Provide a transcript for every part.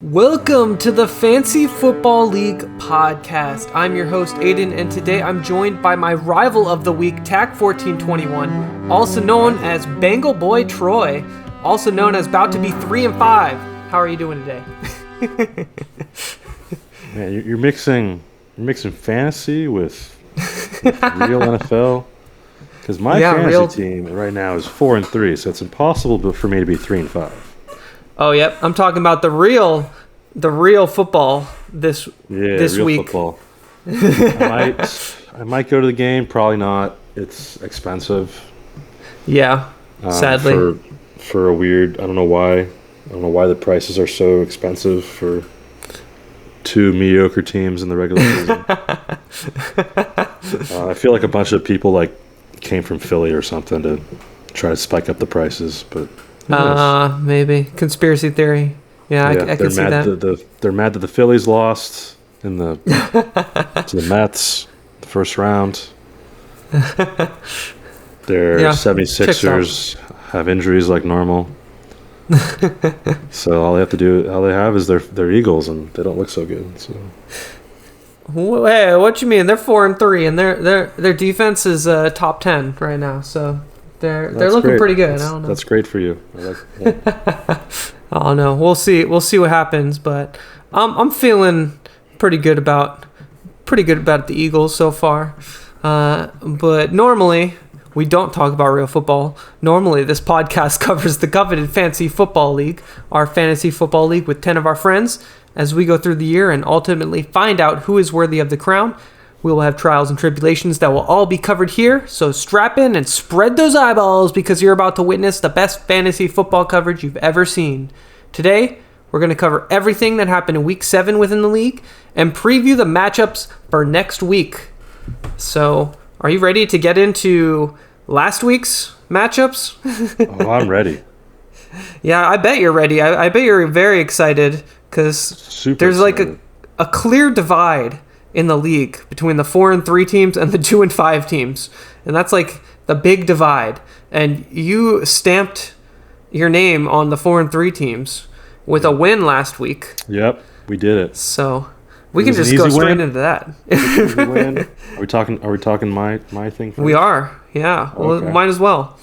Welcome to the Fantasy Football League podcast. I'm your host, Aiden, and today I'm joined by my rival of the week, TAC1421, also known as Bengal Boy Troy, also known as about to be 3-5. How are you doing today? Man, you're mixing fantasy with real NFL. Because my fantasy team right now is 4-3, so it's impossible for me to be 3-5. Oh, yep. I'm talking about the real football this real week. Football. I might go to the game. Probably not. It's expensive. Yeah, sadly. For a weird, I don't know why the prices are so expensive for two mediocre teams in the regular season. I feel like a bunch of people came from Philly or something to try to spike up the prices, but. Maybe conspiracy theory. I can see that. They're mad that the Phillies lost to the Mets the first round. Their 76ers have injuries like normal. So all they have is their Eagles, and they don't look so good. So. Hey, what you mean? They're 4-3, and their defense is top 10 right now. So. They're looking pretty good. I don't know. That's great for you. Oh no, we'll see what happens, but I'm feeling pretty good about the Eagles so far. But normally we don't talk about real football. Normally this podcast covers the coveted Fantasy Football League, our fantasy football league with 10 of our friends, as we go through the year and ultimately find out who is worthy of the crown. We will have trials and tribulations that will all be covered here, so strap in and spread those eyeballs because you're about to witness the best fantasy football coverage you've ever seen. Today, we're going to cover everything that happened in Week 7 within the league and preview the matchups for next week. So, are you ready to get into last week's matchups? Oh, I'm ready. Yeah, I bet you're ready. I bet you're very excited because there's excited. a clear divide in the league between the 4-3 teams and the 2-5 teams, and that's like the big divide. And you stamped your name on the 4-3 teams with a win last week. Yep, we did it. So we can just go straight into that. Win. Are we talking my thing? First? We are. Yeah. Okay. Well, might as well.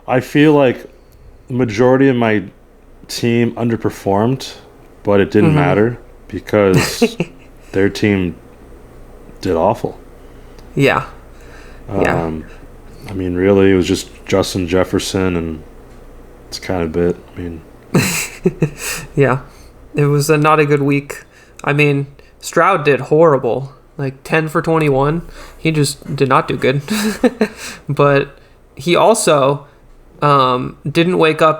I feel like the majority of my team underperformed, but it didn't matter because their team did awful. Yeah. I mean, really, it was just Justin Jefferson, and it's kind of it. I mean, yeah, it was not a good week. I mean, Stroud did horrible, like 10 for 21. He just did not do good. But he also didn't wake up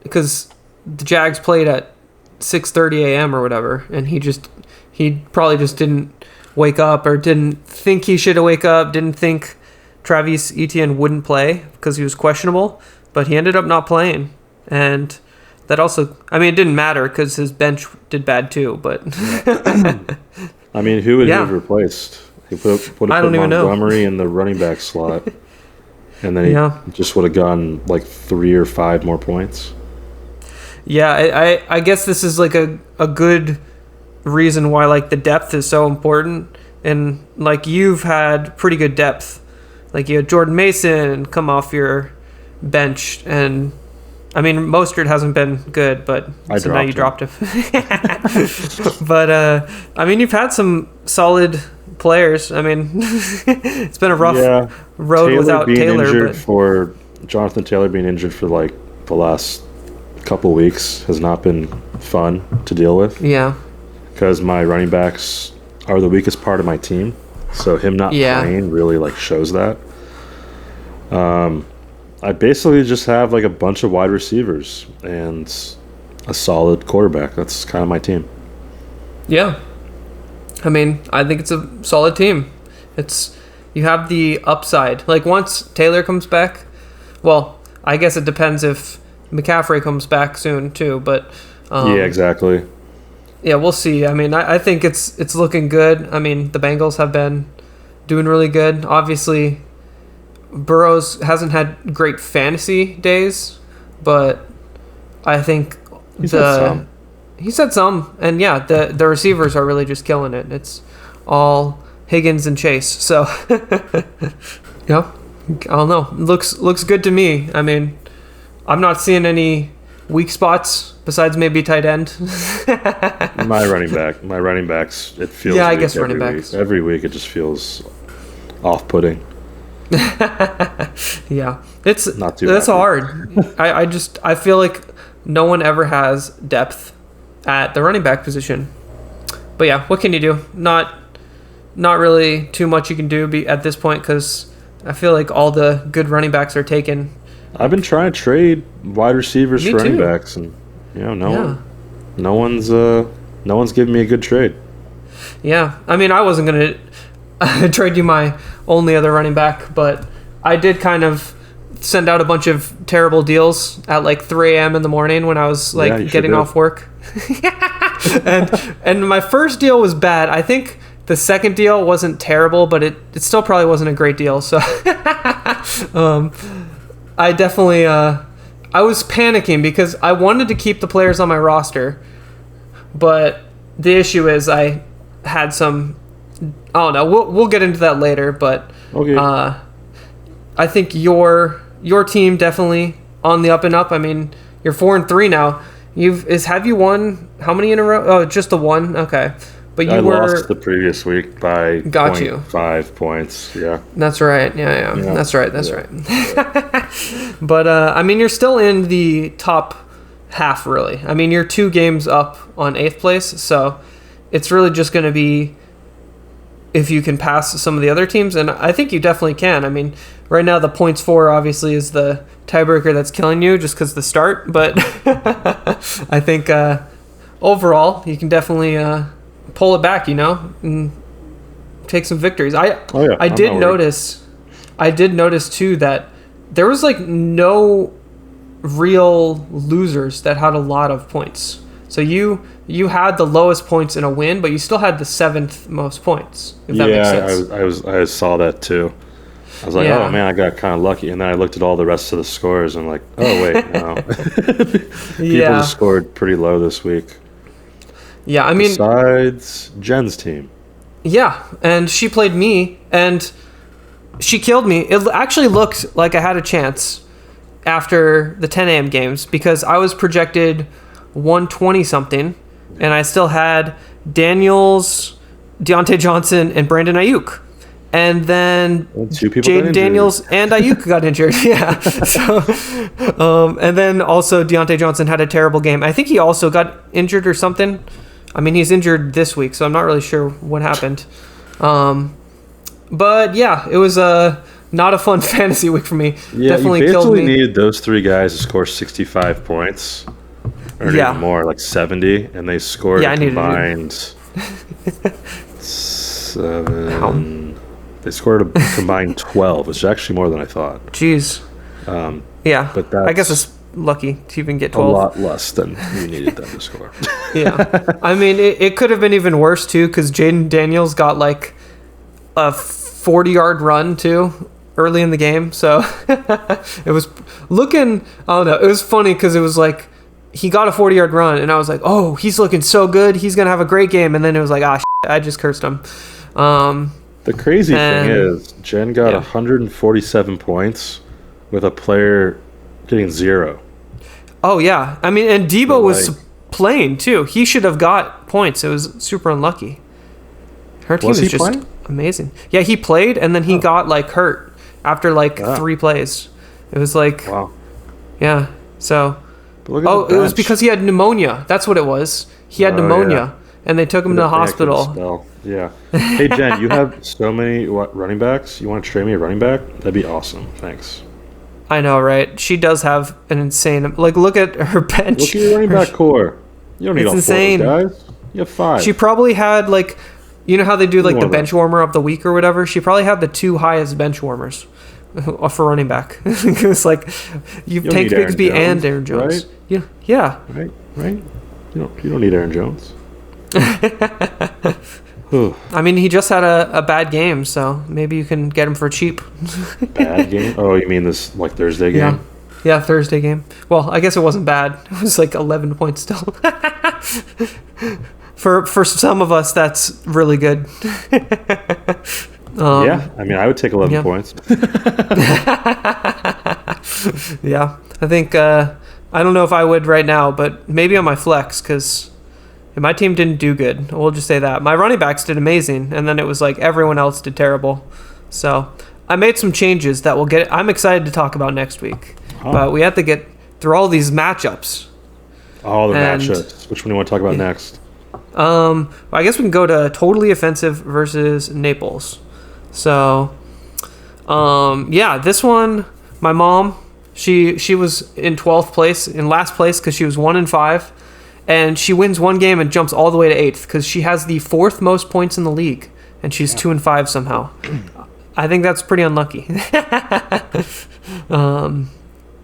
because the Jags played at 6:30 a.m. or whatever, and he probably just didn't wake up or didn't think he should have wake up, didn't think Travis Etienne wouldn't play because he was questionable, but he ended up not playing. And that also, I mean, it didn't matter because his bench did bad too, but I mean, who would he have replaced? He put Montgomery in the running back slot, and then he just would have gotten like 3 or 5 more points. Yeah, I guess this is like a good reason why like the depth is so important, and like you've had pretty good depth. Like you had Jordan Mason come off your bench, and I mean Mostert hasn't been good, but now you dropped him. But I mean you've had some solid players. I mean it's been a rough road without Taylor. Jonathan Taylor being injured for like the last couple weeks has not been fun to deal with. Yeah. Because my running backs are the weakest part of my team, so him not playing really like shows that. I basically just have like a bunch of wide receivers and a solid quarterback. That's kind of my team. Yeah, I mean, I think it's a solid team. You have the upside. Like once Taylor comes back, well, I guess it depends if McCaffrey comes back soon too. But yeah, exactly. Yeah, we'll see. I mean, I think it's looking good. I mean, the Bengals have been doing really good. Obviously, Burrows hasn't had great fantasy days, but I think He's had some. He said some, and yeah, the receivers are really just killing it. It's all Higgins and Chase. So, yeah, I don't know. Looks good to me. I mean, I'm not seeing any weak spots besides maybe tight end. My running backs. It feels. Yeah, I guess running backs. Every week, it just feels off-putting. Yeah, it's not too. That's happy. hard. I feel like no one ever has depth at the running back position. But yeah, what can you do? Not really too much you can do at this point because I feel like all the good running backs are taken. I've been trying to trade wide receivers for running backs, and no one's giving me a good trade. Yeah, I mean, I wasn't gonna trade you my only other running back, but I did kind of send out a bunch of terrible deals at like 3 a.m. in the morning when I was getting off work. and my first deal was bad. I think the second deal wasn't terrible, but it still probably wasn't a great deal. So I definitely I was panicking because I wanted to keep the players on my roster, but the issue is I had some. I don't know. We'll get into that later, but okay. I think your team definitely on the up and up. I mean, you're 4-3 now. Have you won how many in a row? Oh, just the one. Okay, but I lost the previous week by 5 points. Yeah, that's right. Yeah. That's right. But I mean, you're still in the top half, really. I mean, you're 2 games up on 8th place, so it's really just going to be if you can pass some of the other teams, and I think you definitely can. I mean, right now the points for obviously is the tiebreaker that's killing you just because the start, but I think overall you can definitely pull it back, and take some victories. I did notice too that there was like no real losers that had a lot of points. So you had the lowest points in a win, but you still had the 7th most points. If that makes sense. I saw that too. I was like, oh man, I got kind of lucky, and then I looked at all the rest of the scores, and I'm like, oh wait, no. People scored pretty low this week. Yeah, I mean, besides Jen's team. Yeah, and she played me, and she killed me. It actually looked like I had a chance after the 10 a.m. games because I was projected 120 something, and I still had Daniels, Deontay Johnson, and Brandon Ayuk. And then Jaden Daniels and Ayuk got injured. Yeah. So, and then also Deontay Johnson had a terrible game. I think he also got injured or something. I mean, he's injured this week, so I'm not really sure what happened. But yeah, it was not a fun fantasy week for me. Yeah, definitely you killed me. basically needed those 3 guys to score 65 points. Or even more, like 70, and they scored a combined 7. They scored a combined 12, which is actually more than I thought. Jeez. Yeah, but I guess it's lucky to even get 12. A lot less than you needed them to score. Yeah. I mean, it could have been even worse, too, because Jaden Daniels got, like, a 40-yard run, too, early in the game. So it was looking, I don't know, it was funny because it was like, he got a 40-yard run, and I was like, oh, he's looking so good. He's going to have a great game. And then it was like, I just cursed him. The crazy thing is, Jen got 147 points with a player getting 0. Oh, yeah. I mean, and Debo was playing, too. He should have got points. It was super unlucky. Her team is just playing? Amazing. Yeah, he played, and then he got, like, hurt after, like, 3 plays. It was like... Wow. Yeah, so... it was because he had pneumonia. That's what it was. He had pneumonia, and they took him to the hospital. Yeah. Hey, Jen, you have so many running backs. You want to trade me a running back? That'd be awesome. Thanks. I know, right? She does have an insane... Like, look at her bench. Look at your running back core. You don't need all 4 of those guys. You have 5. She probably had, like... You know how they do, like, the bench warmer of the week or whatever? She probably had the 2 highest bench warmers for running back. It's like, you take Bigsby and Aaron Jones. Right? Yeah. Right? You don't need Aaron Jones. I mean, he just had a bad game, so maybe you can get him for cheap. Bad game? Oh, you mean this, like, Thursday game? Yeah, Thursday game. Well, I guess it wasn't bad. It was like 11 points still. For some of us, that's really good. Yeah, I mean, I would take 11 points. Yeah, I think I don't know if I would right now, but maybe on my flex because my team didn't do good. We'll just say that. My running backs did amazing, and then it was like everyone else did terrible. So I made some changes that I'm excited to talk about next week. But we have to get through all these matchups. All the matchups. Which one do you want to talk about next? Well, I guess we can go to Totally Offensive versus Naples. So, this one, my mom, she was in 12th place, in last place because she was 1-5, and she wins one game and jumps all the way to 8th because she has the 4th most points in the league, and she's 2-5 somehow. I think that's pretty unlucky.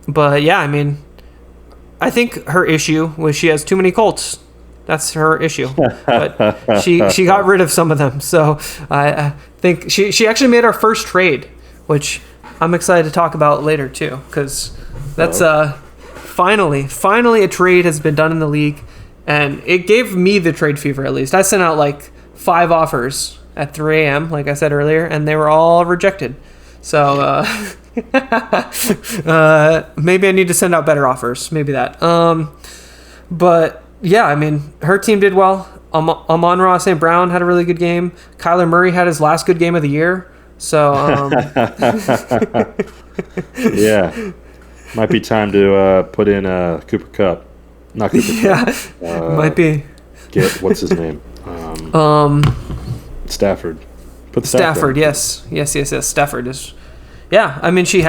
But yeah, I mean, I think her issue was she has too many Colts. That's her issue. But she got rid of some of them. So I think she actually made our first trade, which I'm excited to talk about later too, because that's finally a trade has been done in the league, and it gave me the trade fever at least. I sent out like 5 offers at 3 a.m., like I said earlier, and they were all rejected. So maybe I need to send out better offers. Maybe that. But yeah, I mean, her team did well. Amon-Ra St. Brown had a really good game. Kyler Murray had his last good game of the year. So yeah, might be time to put in Cooper Kupp. Not Cooper Kupp. Yeah, might be. What's his name? Stafford. Put Stafford. Yes. Stafford is. Yeah, I mean, she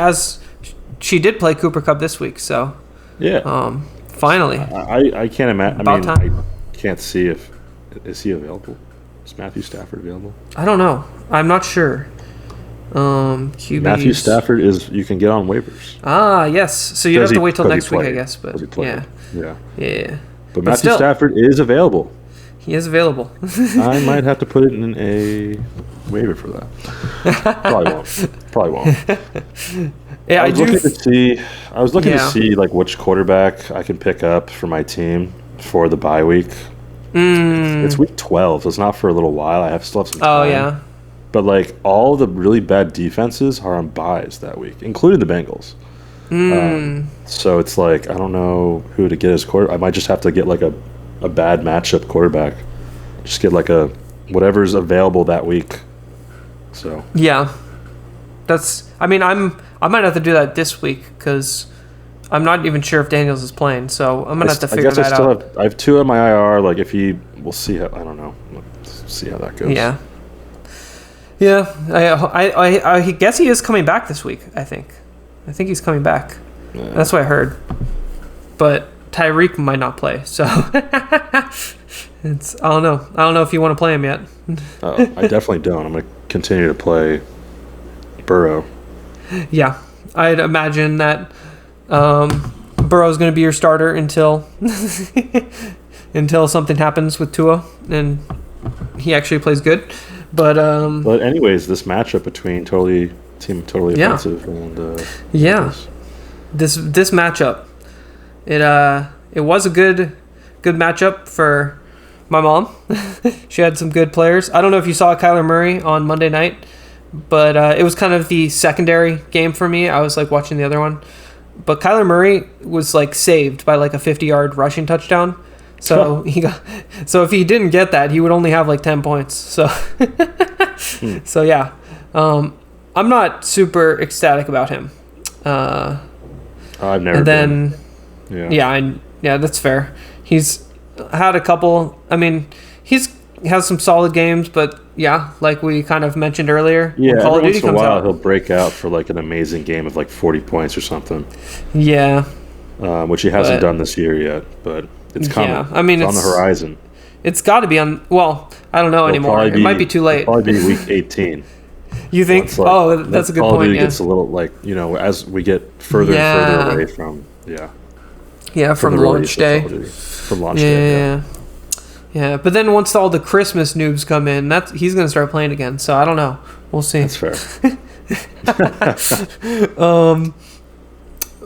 did play Cooper Kupp this week, so yeah. Finally. I can't imagine. I mean, time. I can't see is he available? Is Matthew Stafford available? I don't know. I'm not sure. QBs. Matthew Stafford you can get on waivers. Ah, yes. So you have to wait till next week, I guess. But yeah. But Matthew Stafford is available. He is available. I might have to put it in a waiver for that. Probably won't. Yeah, I was looking to see like which quarterback I can pick up for my team for the bye week. It's week 12, so it's not for a little while. Still have some time. Oh yeah. But like all the really bad defenses are on byes that week, including the Bengals. So it's like I don't know who to get as quarterback. I might just have to get like a bad matchup quarterback. Just get like a whatever's available that week. So yeah, I might have to do that this week because I'm not even sure if Daniels is playing. So I'm gonna have to figure that out. I have 2 on my IR. Like we'll see how. I don't know. Let's see how that goes. Yeah. I guess he is coming back this week. I think he's coming back. Yeah. That's what I heard. But Tyreek might not play, so I don't know. I don't know if you want to play him yet. I definitely don't. I'm going to continue to play Burrow. Yeah, I'd imagine that Burrow's going to be your starter until something happens with Tua and he actually plays good. But anyways, this matchup between Totally Offensive and this matchup. It was a good matchup for my mom. She had some good players. I don't know if you saw Kyler Murray on Monday night, but it was kind of the secondary game for me. I was like watching the other one. But Kyler Murray was like saved by like a 50-yard rushing touchdown. So if he didn't get that, he would only have like 10 points. So so yeah. I'm not super ecstatic about him. I've never been. Yeah, that's fair. He's had a couple. I mean, has some solid games, but yeah, like we kind of mentioned earlier. Yeah, every once in a while he'll break out for like an amazing game of like 40 points or something. Yeah. Which he hasn't done this year yet, but it's coming. Yeah, I mean, it's on the horizon. It's got to be on. Well, I don't know anymore. It might be too late. It'll probably be week 18. You think? That's a good point. Call of Duty gets a little like as we get further and further away from from launch day. From launch day. Yeah. But then once all the Christmas noobs come in, he's gonna start playing again. So I don't know. We'll see. That's fair.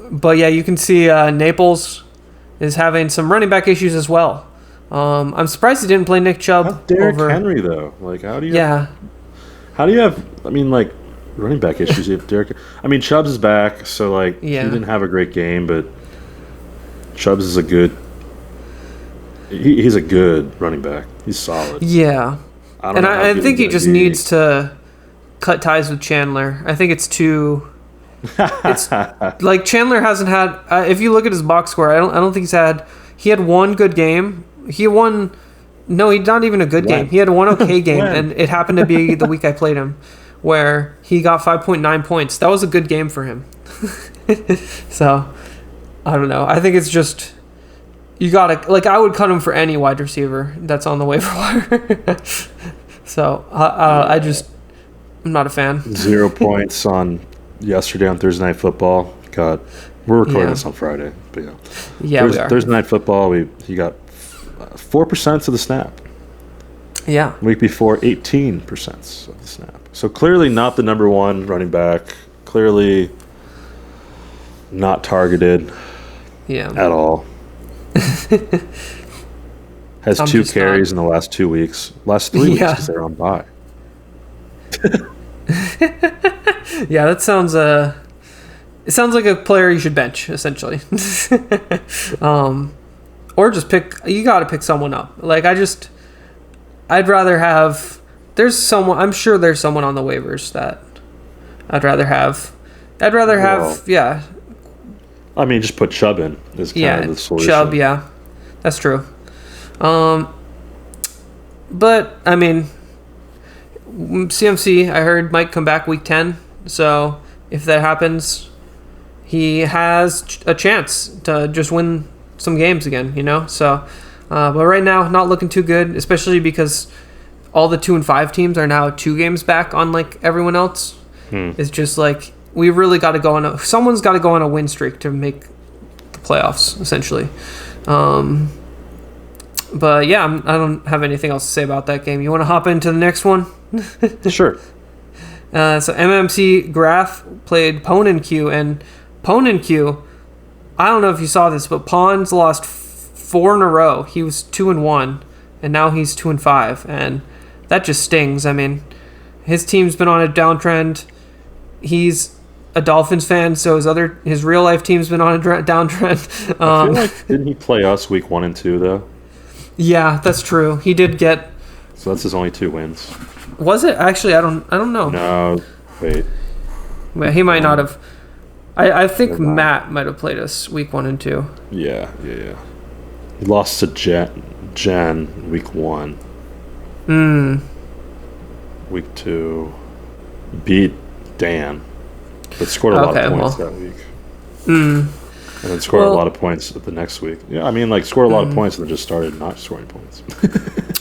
But yeah, you can see Naples is having some running back issues as well. I'm surprised he didn't play Nick Chubb How's Derrick over Henry though? Like, how do you? Yeah. How do you have? I mean, like running back issues. You have Derrick. I mean, Chubbs is back, so like he didn't have a great game, but Chubbs is a good. He's a good running back. He's solid. Yeah. I think he just needs to cut ties with Chandler. I think it's too. It's like Chandler hasn't had. If you look at his box score, I don't think he's had. He had one good game. He won. No, he's not even a good game. He had one okay game, and it happened to be the week I played him, where he got 5.9 points. That was a good game for him. So, I don't know. I think it's just you gotta I would cut him for any wide receiver that's on the waiver wire. So I'm not a fan. 0 points on yesterday on Thursday Night Football. God, we're recording this on Friday, but we are. Thursday Night Football. He got 4% of the snap. Yeah. Week before, 18% of the snap. So clearly not the number one running back. Clearly not targeted. At all. Has 2 carries in the last 2 weeks. Last 3 weeks because they're on bye. Yeah, that sounds it sounds like a player you should bench, essentially. Or just you got to pick someone up. Like I'd rather have I'm sure there's someone on the waivers that I'd rather have. Yeah. I mean, just put Chubb in is kind of the solution. Chubb, yeah. That's true. But I mean, CMC, I heard might come back week 10. So if that happens, he has a chance to just win some games again, So, but right now, not looking too good, especially because all the 2 and 5 teams are now 2 games back on like everyone else. It's just like we really got to go someone's got to go on a win streak to make the playoffs, essentially. But yeah, I don't have anything else to say about that game. You want to hop into the next one? Sure. So MMC Graph played Pawninq, and Pawninq, I don't know if you saw this, but Pawns lost 4 in a row. He was 2-1, and now he's 2-5, and that just stings. I mean, his team's been on a downtrend. He's a Dolphins fan, so his real life team's been on a downtrend. I feel like didn't he play us week 1 and 2 though? Yeah, that's true. He did get. So that's his only 2 wins. Was it actually? I don't know. No, wait. Well, he might not have. I think Matt might have played us week 1 and 2. Yeah. He lost to Jen week 1. Week 2, beat Dan, but scored a lot of points that week. And then scored a lot of points the next week. Yeah, I mean, scored a lot of points and then just started not scoring points.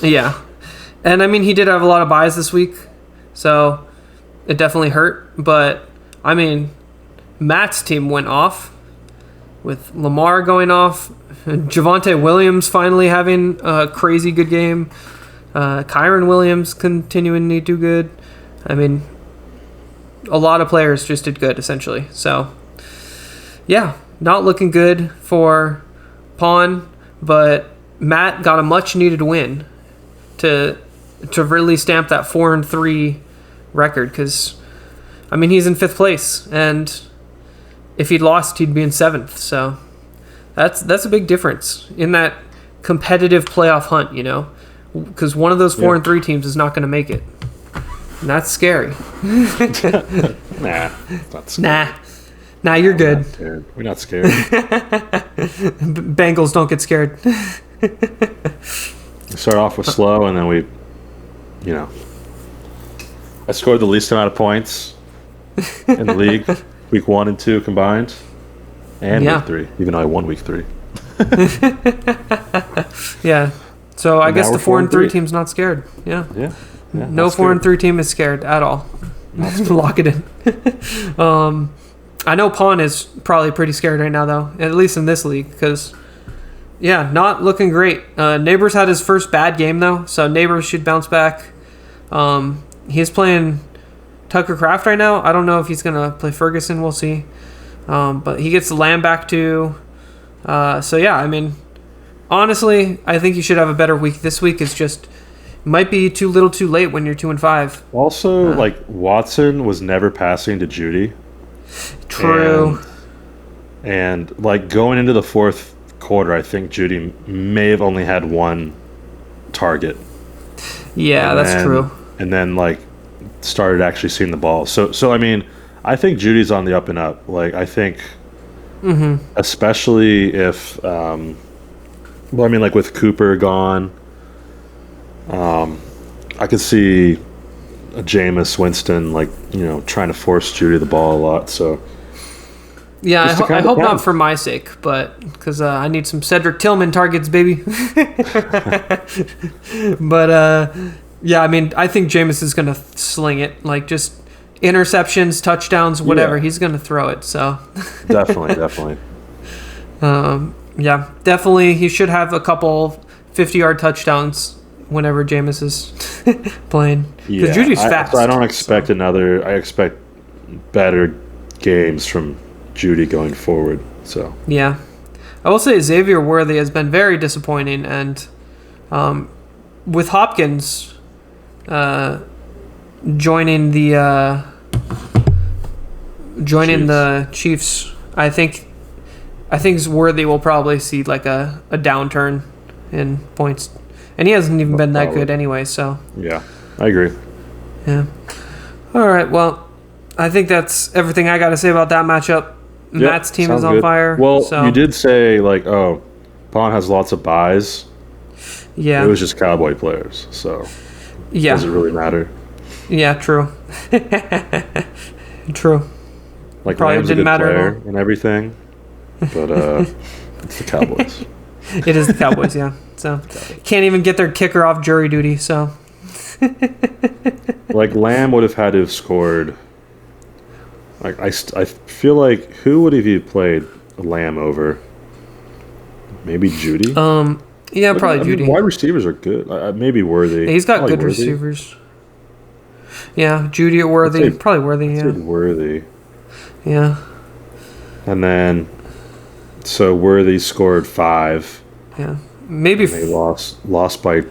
Yeah. And I mean, he did have a lot of buys this week, so it definitely hurt. But I mean, Matt's team went off with Lamar going off, Javonte Williams finally having a crazy good game, Kyron Williams continuing to do good. I mean, a lot of players just did good, essentially. So, yeah, not looking good for Pawn, but Matt got a much-needed win to really stamp that 4-3 record, because, I mean, he's in 5th place, and if he'd lost, he'd be in 7th. So that's a big difference in that competitive playoff hunt, because one of those 4-3 teams is not going to make it. And that's scary. Nah, that's scary. Nah, you're good. We're not scared. Bengals don't get scared. We start off with slow, and then I scored the least amount of points in the league, week 1 and 2 combined, and week 3, even though I won week 3. Yeah. So I guess the 4-3 team's not scared. Yeah. No 4-3 team is scared at all. Lock it in. I know Pawn is probably pretty scared right now, though, at least in this league, because, not looking great. Neighbors had his first bad game, though, so Neighbors should bounce back. He's playing Tucker Kraft right now. I don't know if he's going to play Ferguson. We'll see. But he gets the Lamb back, too. So, yeah, I mean, honestly, I think you should have a better week. This week is just might be too little, too late when you're 2-5. Also, like Watson was never passing to Judy. True. And like going into the fourth quarter, I think Judy may have only had one target. Yeah, that's true. And then like started actually seeing the ball. So I mean, I think Judy's on the up and up. Like I think, especially if, well, I mean, like with Cooper gone, I could see a Jameis Winston like trying to force Judy the ball a lot. So yeah, I hope not for my sake, but because I need some Cedric Tillman targets, baby. But yeah, I mean, I think Jameis is gonna sling it, like just interceptions, touchdowns, whatever. He's gonna throw it. So definitely. Yeah, definitely. He should have a couple 50-yard touchdowns whenever Jameis is playing. Because Judy's fast. So I don't expect another. I expect better games from Judy going forward. So yeah, I will say Xavier Worthy has been very disappointing, and with Hopkins joining the Chiefs, I think Worthy will probably see like a downturn in points, and he hasn't even been that good anyway. So yeah, I agree. Yeah. All right. Well, I think that's everything I got to say about that matchup. Matt's team is on fire. Well, so. You did say like, Pawn has lots of buys. Yeah. It was just Cowboy players, so does it really matter? Yeah, true. True. Like probably Lamb's didn't a good matter player and everything, but it's the Cowboys. It is the Cowboys, yeah. So can't even get their kicker off jury duty. So like Lamb would have had to have scored. Like I feel like who would have you played Lamb over? Maybe Judy. Yeah, probably Judy. Wide receivers are good. Maybe Worthy. Yeah, he's got good receivers. Yeah, Judy or Worthy. Probably Worthy, yeah. Worthy. Yeah. And then, so Worthy scored 5. Yeah. Maybe. And they lost by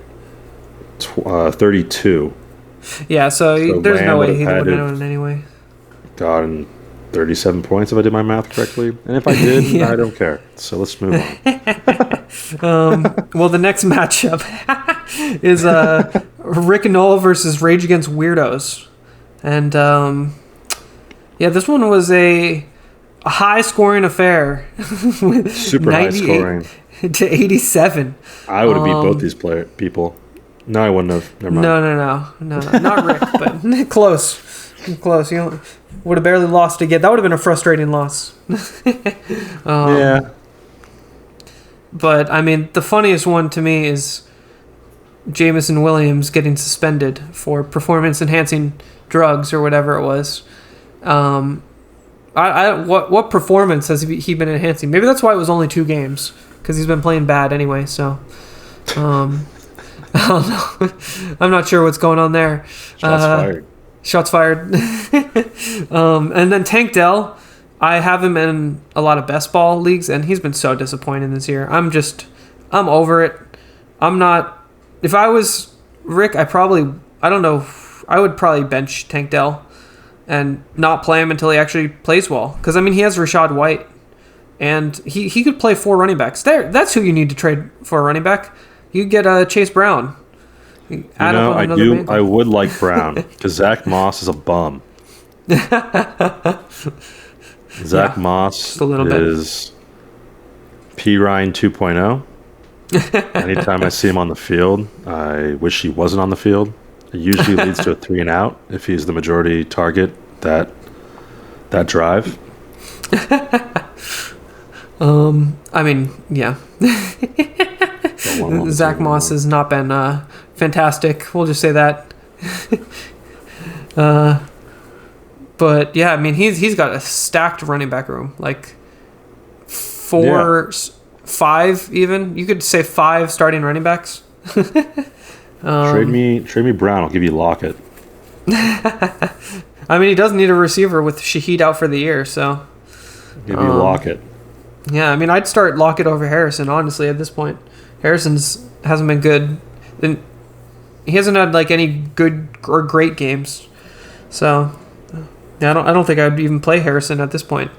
32. Yeah, so there's Lamb no way he would have won anyway. Gotten 37 points if I did my math correctly. And if I did, I don't care. So let's move on. Well, the next matchup is RickNolle versus RageAgainstWeirdos. And yeah, this one was a high-scoring affair. Super high scoring. To 87. I would have beat both these people. No, I wouldn't have. Never mind. No. Not Rick, but close. Close. You would have barely lost again. That would have been a frustrating loss. Yeah. But, I mean, the funniest one to me is Jameson Williams getting suspended for performance-enhancing drugs or whatever it was. What performance has he been enhancing? Maybe that's why it was only 2 games, because he's been playing bad anyway. So, I don't know. I'm not sure what's going on there. Shots fired. And then Tank Dell, I have him in a lot of best ball leagues, and he's been so disappointing this year. I'm over it. I'm not. If I was Rick, I don't know. I would probably bench Tank Dell and not play him until he actually plays well. Because, I mean, he has Rashad White, and he could play 4 running backs. That's who you need to trade for a running back. You get Chase Brown. I would like Brown because Zach Moss is a bum. Zach Moss is P. Ryan 2.0. Anytime I see him on the field, I wish he wasn't on the field. It usually leads to a 3 and out if he's the majority target that drive. I mean, yeah. Zach Moss has not been fantastic. We'll just say that. But yeah, I mean, he's got a stacked running back room, like 4, 5 even. You could say 5 starting running backs. Trade me Brown. I'll give you Lockett. I mean, he does need a receiver with Shaheed out for the year, so give you Lockett. Yeah, I mean, I'd start Lockett over Harrison, honestly, at this point. Harrison's hasn't been good. And he hasn't had like any good or great games. So yeah, I don't think I'd even play Harrison at this point.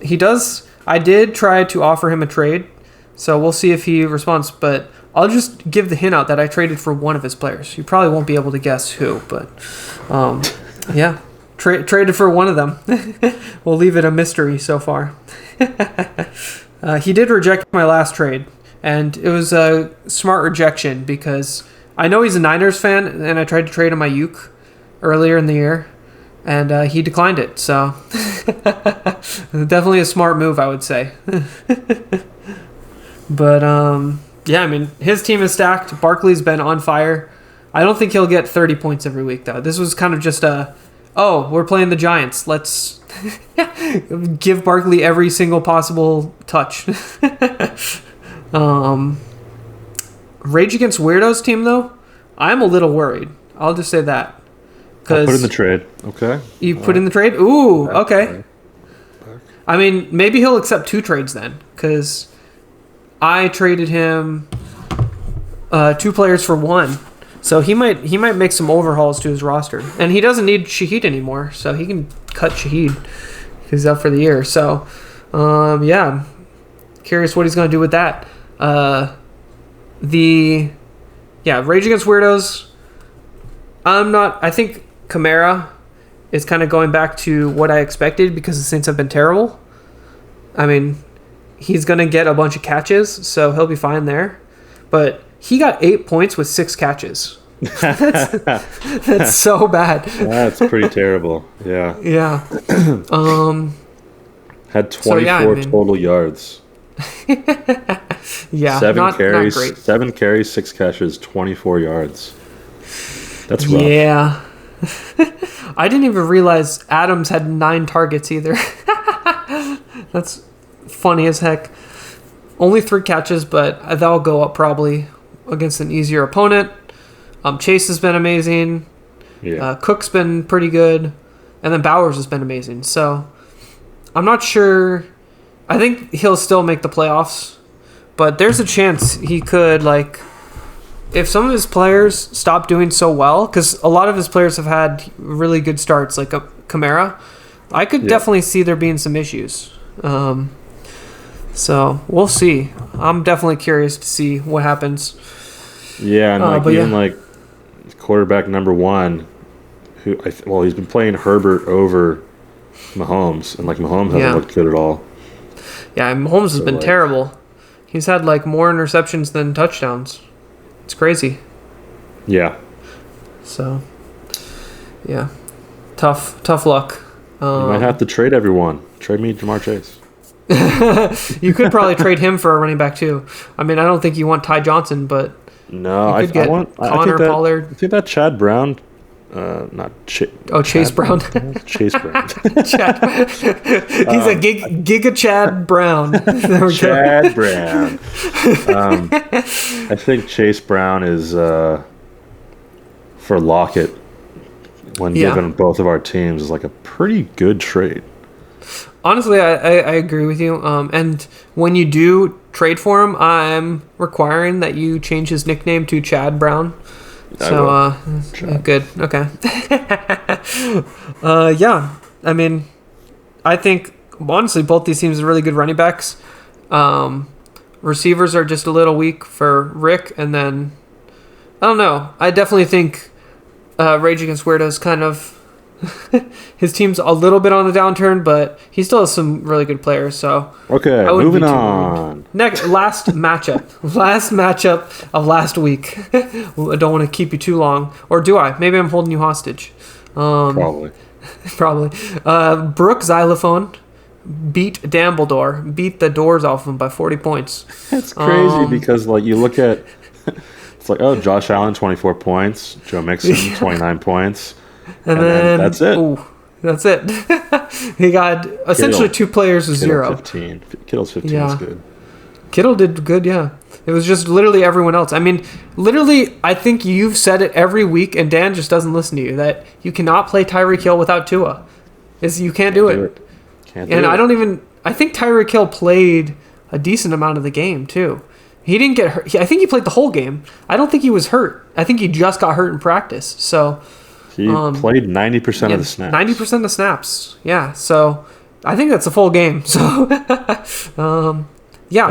He does. I did try to offer him a trade, so we'll see if he responds. But I'll just give the hint out that I traded for one of his players. You probably won't be able to guess who, but yeah, traded for one of them. We'll leave it a mystery so far. He did reject my last trade, and it was a smart rejection because I know he's a Niners fan, and I tried to trade him Ayuk earlier in the year, and he declined it. So definitely a smart move, I would say. But yeah, I mean, his team is stacked. Barkley's been on fire. I don't think he'll get 30 points every week, though. This was kind of just we're playing the Giants. Let's give Barkley every single possible touch. Rage Against Weirdos team, though, I'm a little worried. I'll just say that. I'll put in the trade. Okay. You put in the trade? Ooh, okay. I mean, maybe he'll accept 2 trades then, because I traded him 2 players for 1. So he might make some overhauls to his roster. And he doesn't need Shaheed anymore, so he can cut Shaheed. He's out for the year. So, yeah. Curious what he's going to do with that. Rage Against Weirdos. I think Kamara is kind of going back to what I expected because the Saints have been terrible. I mean, he's going to get a bunch of catches, so he'll be fine there. But he got 8 points with 6 catches. That's so bad. That's pretty terrible. Yeah. Yeah. Had 24 total yards. Yeah. 7 carries, not great. 7 carries, 6 catches, 24 yards. That's rough. Yeah. I didn't even realize Adams had 9 targets either. That's funny as heck. Only 3 catches, but that'll go up probably against an easier opponent. Chase has been amazing. Yeah. Cook's been pretty good. And then Bowers has been amazing. So I'm not sure. I think he'll still make the playoffs. But there's a chance he could, like, if some of his players stop doing so well, because a lot of his players have had really good starts, like Kamara, I could definitely see there being some issues. So we'll see. I'm definitely curious to see what happens. Yeah, and like quarterback number 1, he's been playing Herbert over Mahomes, and like Mahomes hasn't looked good at all. Yeah, Mahomes has been terrible. He's had like more interceptions than touchdowns. It's crazy. Yeah. So, yeah, tough luck. You might have to trade everyone. Trade me Jamar Chase. You could probably trade him for a running back too. I mean, I don't think you want Ty Johnson, but no, I want Connor Pollard. I think that Chad Brown. Chase Brown. Chase Brown. Chad. He's a Giga Chad Brown. Chad Brown. I think Chase Brown is for Lockett when given both of our teams is like a pretty good trade. Honestly, I agree with you. And when you do trade for him, I'm requiring that you change his nickname to Chad Brown. So, good. Okay. Yeah. I mean, I think, honestly, both these teams are really good running backs. Receivers are just a little weak for Rick. And then, I don't know. I definitely think Rage Against Weirdos kind of... his team's a little bit on the downturn, but he still has some really good players. So okay, moving on. Last matchup of last week. I don't want to keep you too long, or do I? Maybe I'm holding you hostage. Probably. Brookezylaphone beat Danbledore, beat the doors off him by 40 points. It's crazy because like you look at, it's like Josh Allen 24 points, Joe Mixon 29 points. And then that's it. Ooh, that's it. He got essentially 2 players with 0. 15. Kittle's 15 is good. Kittle did good, yeah. It was just literally everyone else. I mean, literally, I think you've said it every week, and Dan just doesn't listen to you, that you cannot play Tyreek Hill without Tua. You can't do it. I think Tyreek Hill played a decent amount of the game, too. He didn't get hurt. I think he played the whole game. I don't think he was hurt. I think he just got hurt in practice. So he played 90% of the snaps. 90% of the snaps. Yeah. So I think that's a full game. So that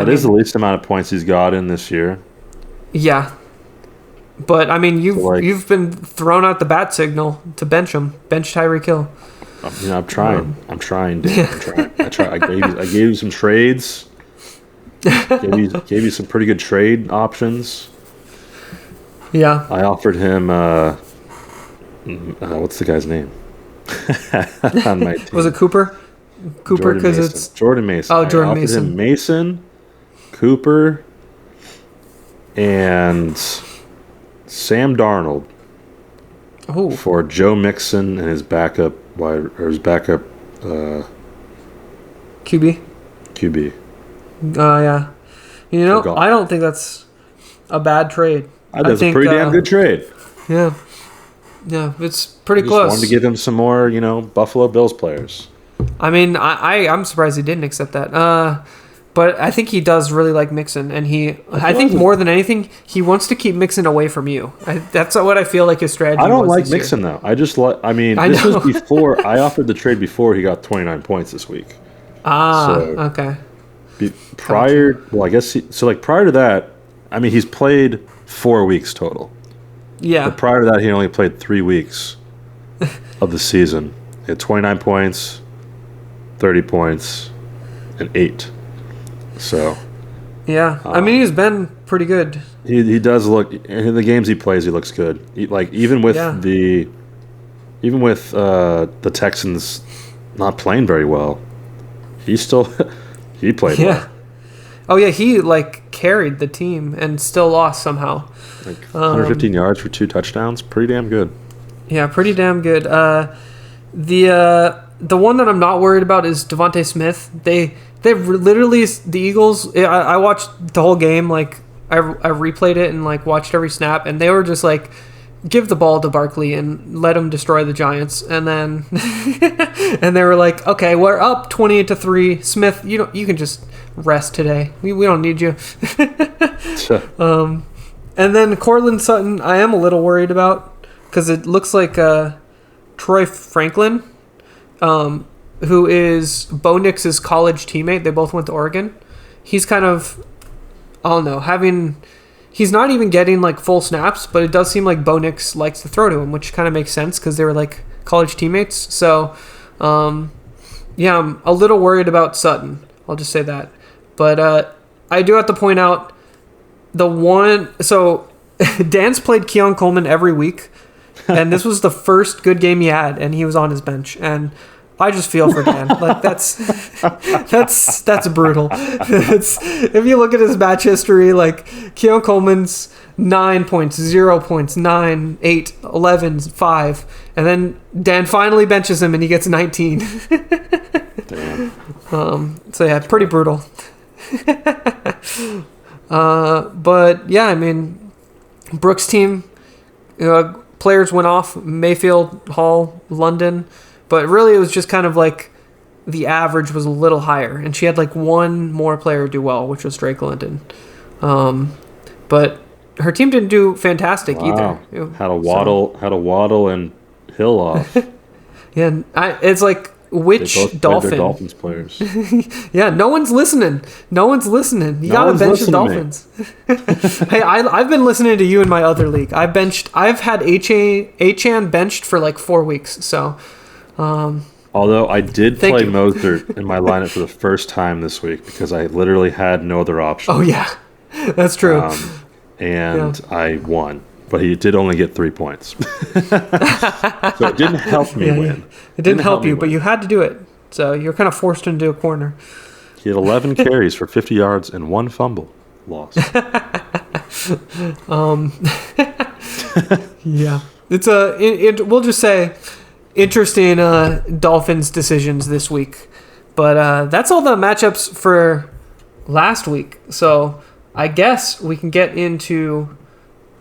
is the least amount of points he's gotten this year. Yeah. But I mean, you've been thrown out the bat signal to bench him. Bench Tyreek Hill. I'm trying. I'm trying, Dan. I'm trying. I gave you some trades. Gave you some pretty good trade options. Yeah. I offered him what's the guy's name? On my team. Was it Cooper? Cooper, because it's Jordan Mason. Oh, Jordan Mason. I offered him Mason, Cooper, and Sam Darnold. Oh. For Joe Mixon and his backup QB. Yeah. You know, I don't think that's a bad trade. That's a pretty damn good trade. Yeah. Yeah, it's pretty close. Wanted to give him some more, Buffalo Bills players. I mean, I'm surprised he didn't accept that. But I think he does really like Mixon, and I think more than anything, he wants to keep Mixon away from you. That's what I feel like his strategy was. I don't like Mixon, though. This was before, I offered the trade before he got 29 points this week. Okay. Prior to that, he's played 4 weeks total. Yeah. But prior to that, he only played 3 weeks of the season. He had 29 points, 30 points, and 8. So. Yeah. He's been pretty good. He does look, in the games he plays, he looks good. Even with the Texans not playing very well, he played well. Oh yeah, he carried the team and still lost somehow. 115 yards for 2 touchdowns, pretty damn good. Yeah, pretty damn good. The one that I'm not worried about is Devontae Smith. They literally, the Eagles. I watched the whole game. I replayed it and watched every snap, and they were just give the ball to Barkley and let him destroy the Giants. And then and they were like, okay, we're up 28-3. Smith, you can just rest today. We don't need you. And then Cortland Sutton, I am a little worried about because it looks like Troy Franklin, who is Bo Nix's college teammate. They both went to Oregon. He's kind of, I don't know, he's not even getting full snaps, but it does seem like Bo Nix likes to throw to him, which kind of makes sense because they were college teammates. So, yeah, I'm a little worried about Sutton. I'll just say that. But I do have to point out so Dan's played Keon Coleman every week, and this was the first good game he had, and he was on his bench. And I just feel for Dan. That's brutal. If you look at his match history, Keon Coleman's 9 points, 0 points, 9, 8, 11, 5. And then Dan finally benches him and he gets 19. Damn. So yeah, pretty brutal. But yeah, Brooks' team, players went off, Mayfield, Hall, London. But really, it was just kind of the average was a little higher, and she had one more player do well, which was Drake London. But her team didn't do fantastic either. Had a Waddle and Hill off. Yeah, it's which Dolphin? Dolphins players. Yeah, no one's listening. You gotta bench the Dolphins. Hey, I've been listening to you in my other league. I've had Achan benched for 4 weeks. So. Although I did play Mozart in my lineup for the first time this week because I literally had no other option. Oh yeah, that's true. I won, but he did only get 3 points, so it didn't help me win. It didn't help you, but you had to do it. So you're kind of forced into a corner. He had 11 carries for 50 yards and 1 fumble loss. Yeah, it's we'll just say. Interesting Dolphins decisions this week. But that's all the matchups for last week. So I guess we can get into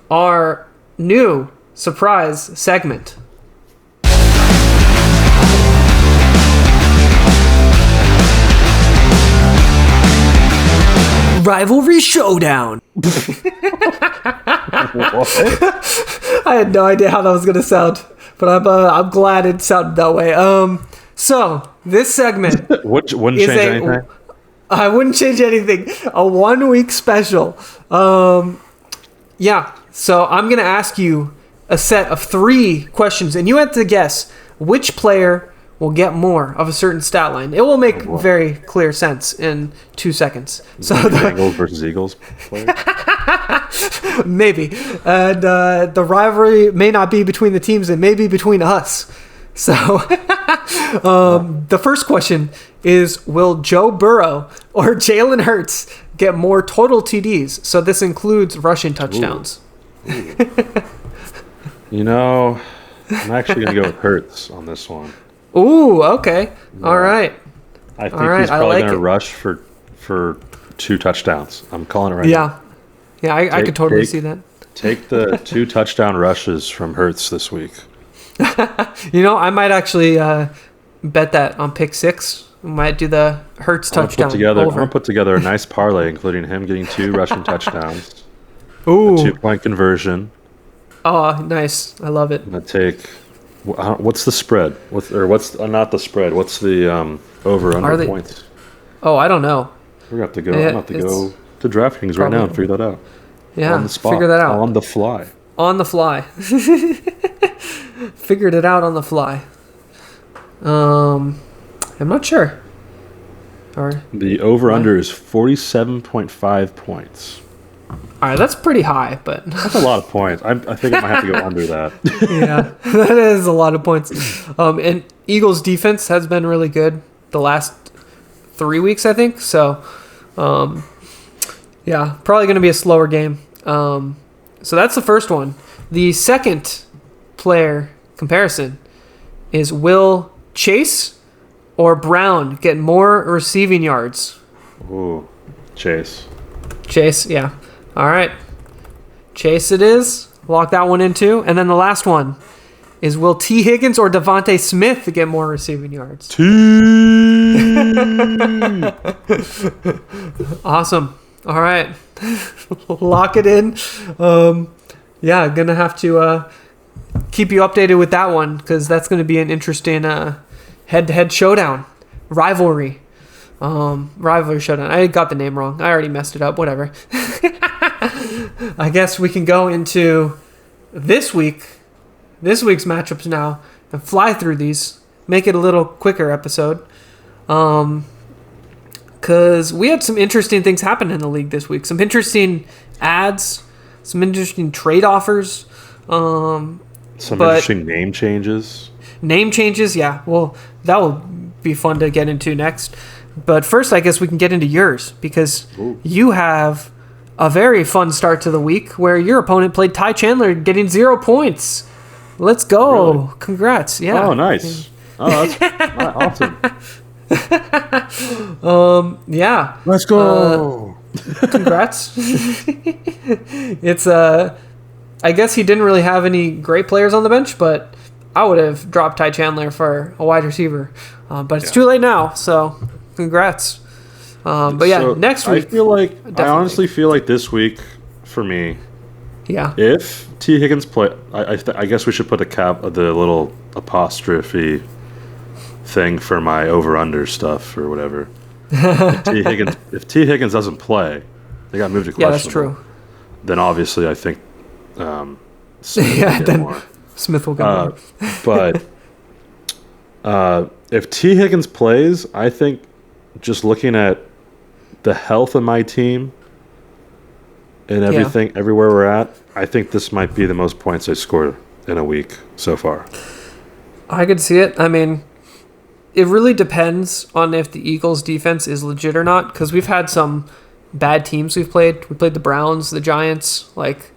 our new surprise segment. Rivalry showdown. I had no idea how that was gonna sound, but I'm glad it sounded that way. So this segment wouldn't change anything. I wouldn't change anything. A 1 week special. Yeah. So I'm gonna ask you a set of 3 questions, and you have to guess which player will get more of a certain stat line. It will make very clear sense in 2 seconds. So the Bengals versus Eagles player? Maybe. And the rivalry may not be between the teams, it may be between us. So the first question is, will Joe Burrow or Jalen Hurts get more total TDs? So this includes rushing touchdowns. Ooh. You know, I'm actually going to go with Hurts on this one. Ooh, okay. Yeah. All right. I think he's probably going to rush for 2 touchdowns. I'm calling it right now. Yeah, I could totally see that. Take the 2 touchdown rushes from Hurts this week. You know, I might actually bet that on pick 6. We might do the Hurts touchdown. I'm going to put together a nice parlay, including him getting 2 rushing touchdowns. Ooh. A 2-point conversion. Oh, nice. I love it. I'm going to take... What's the spread? What's not the spread? What's the over/under points? Oh, I don't know. We're gonna have to go. I'm gonna have to go to DraftKings right now and figure that out. Yeah, on the spot, figure that out on the fly. On the fly. Figured it out on the fly. I'm not sure. Or the over/under is 47.5 points. All right, that's pretty high, but that's a lot of points. I think I might have to go under that. Yeah, that is a lot of points. And Eagles' defense has been really good the last 3 weeks, I think. So, yeah, probably going to be a slower game. So that's the first one. The second player comparison is, will Chase or Brown get more receiving yards? Ooh, Chase. Chase, yeah. All right. Chase it is. Lock that one in too. And then the last one is, will T. Higgins or Devontae Smith get more receiving yards? T. Awesome. All right. Lock it in. Yeah, going to have to keep you updated with that one, because that's going to be an interesting head-to-head showdown. Rivalry showdown. I got the name wrong. I already messed it up. Whatever. I guess we can go into this week's matchups now and fly through these. Make it a little quicker episode. Because we had some interesting things happen in the league this week. Some interesting ads. Some interesting trade offers. Some interesting name changes. Name changes, yeah. Well, that will be fun to get into next. But first, I guess we can get into yours, because you have a very fun start to the week where your opponent played Ty Chandler, getting 0 points. Let's go. Really? Congrats. Yeah. Oh, nice. Oh, that's awesome. Yeah. Let's go. Congrats. It's I guess he didn't really have any great players on the bench, but I would have dropped Ty Chandler for a wide receiver. But it's too late now, so congrats. But yeah, so next week. I honestly feel like this week, for me, if T. Higgins play, I guess we should put the little apostrophe thing for my over/under stuff or whatever. If T. Higgins doesn't play, they got moved to questionable. Yeah, that's true. Then obviously I think Smith will get more. But if T. Higgins plays, I think, just looking at the health of my team and everything, everywhere we're at, I think this might be the most points I scored in a week so far. I could see it. I mean, it really depends on if the Eagles' defense is legit or not, because we've had some bad teams we've played. We played the Browns, the Giants. Like,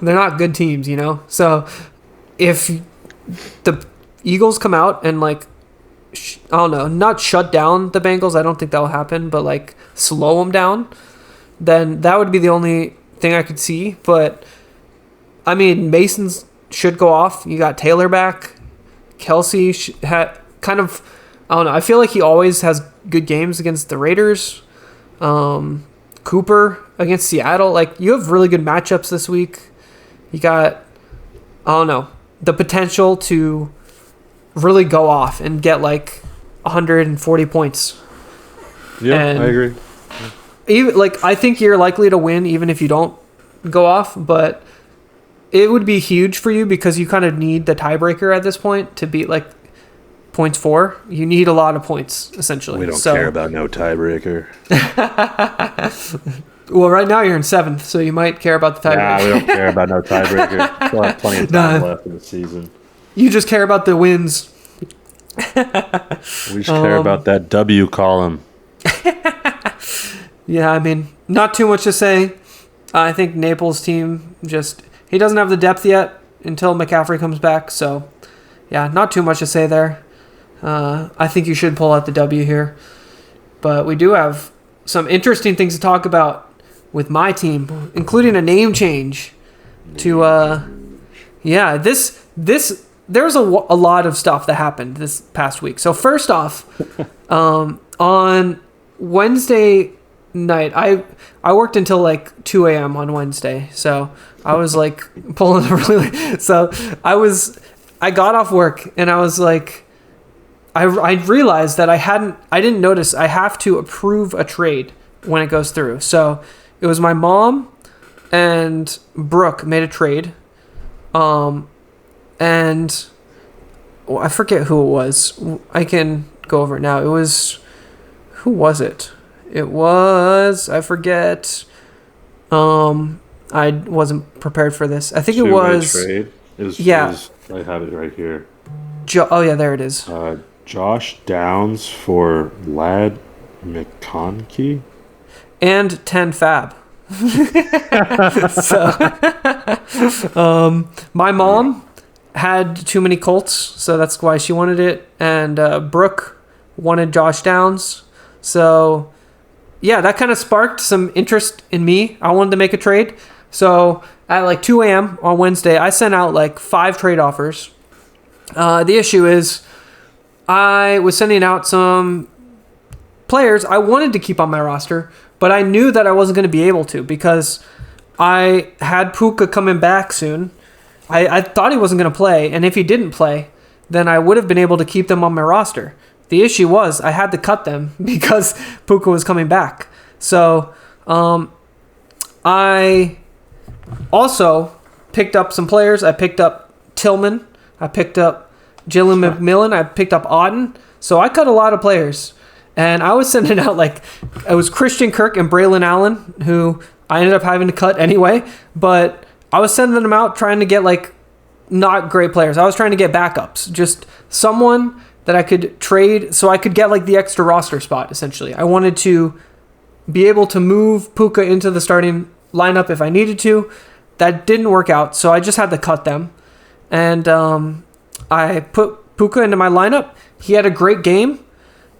they're not good teams, you know? So if the Eagles come out and, like, I don't know, not shut down the Bengals, I don't think that will happen, but, like, slow them down, then that would be the only thing I could see. But, I mean, Mason's should go off. You got Taylor back. Kelsey had kind of, I don't know, I feel like he always has good games against the Raiders. Cooper against Seattle. Like, you have really good matchups this week. You got, I don't know, the potential to really go off and get like 140 points. Yeah, I agree. Even I think you're likely to win even if you don't go off, but it would be huge for you because you kind of need the tiebreaker at this point to beat like points 4. You need a lot of points essentially. We don't care about no tiebreaker. Well, right now you're in 7th, so you might care about the tiebreaker. Nah, we don't care about no tiebreaker. Still have plenty of time left in the season. You just care about the wins. We just care about that W column. Yeah, I mean, not too much to say. I think Naples' team he doesn't have the depth yet until McCaffrey comes back. So, yeah, not too much to say there. I think you should pull out the W here. But we do have some interesting things to talk about with my team, including a name change to, there's a lot of stuff that happened this past week. So first off, on Wednesday night, I worked until like 2 a.m. on Wednesday. So I was like pulling really late. So I got off work and I was like, I realized that I didn't notice I have to approve a trade when it goes through. So it was my mom and Brooke made a trade. And I forget who it was. I can go over it now. It was, who was it? It was, I forget. I wasn't prepared for this. I think it was. Trade. I have it right here. Oh yeah, there it is. Josh Downs for Lad McConkey and 10 fab. So, my mom had too many Colts, so that's why she wanted it. And Brooke wanted Josh Downs. So, yeah, that kind of sparked some interest in me. I wanted to make a trade. So, at like 2 a.m. on Wednesday, I sent out like 5 trade offers. The issue is I was sending out some players I wanted to keep on my roster, but I knew that I wasn't going to be able to because I had Puka coming back soon. I thought he wasn't going to play, and if he didn't play, then I would have been able to keep them on my roster. The issue was I had to cut them because Puka was coming back. So I also picked up some players. I picked up Tillman. I picked up Jalen McMillan. I picked up Auden. So I cut a lot of players. And I was sending out it was Christian Kirk and Braylon Allen, who I ended up having to cut anyway. But I was sending them out trying to get not great players. I was trying to get backups. Just someone that I could trade so I could get the extra roster spot, essentially. I wanted to be able to move Puka into the starting lineup if I needed to. That didn't work out, so I just had to cut them. And I put Puka into my lineup. He had a great game.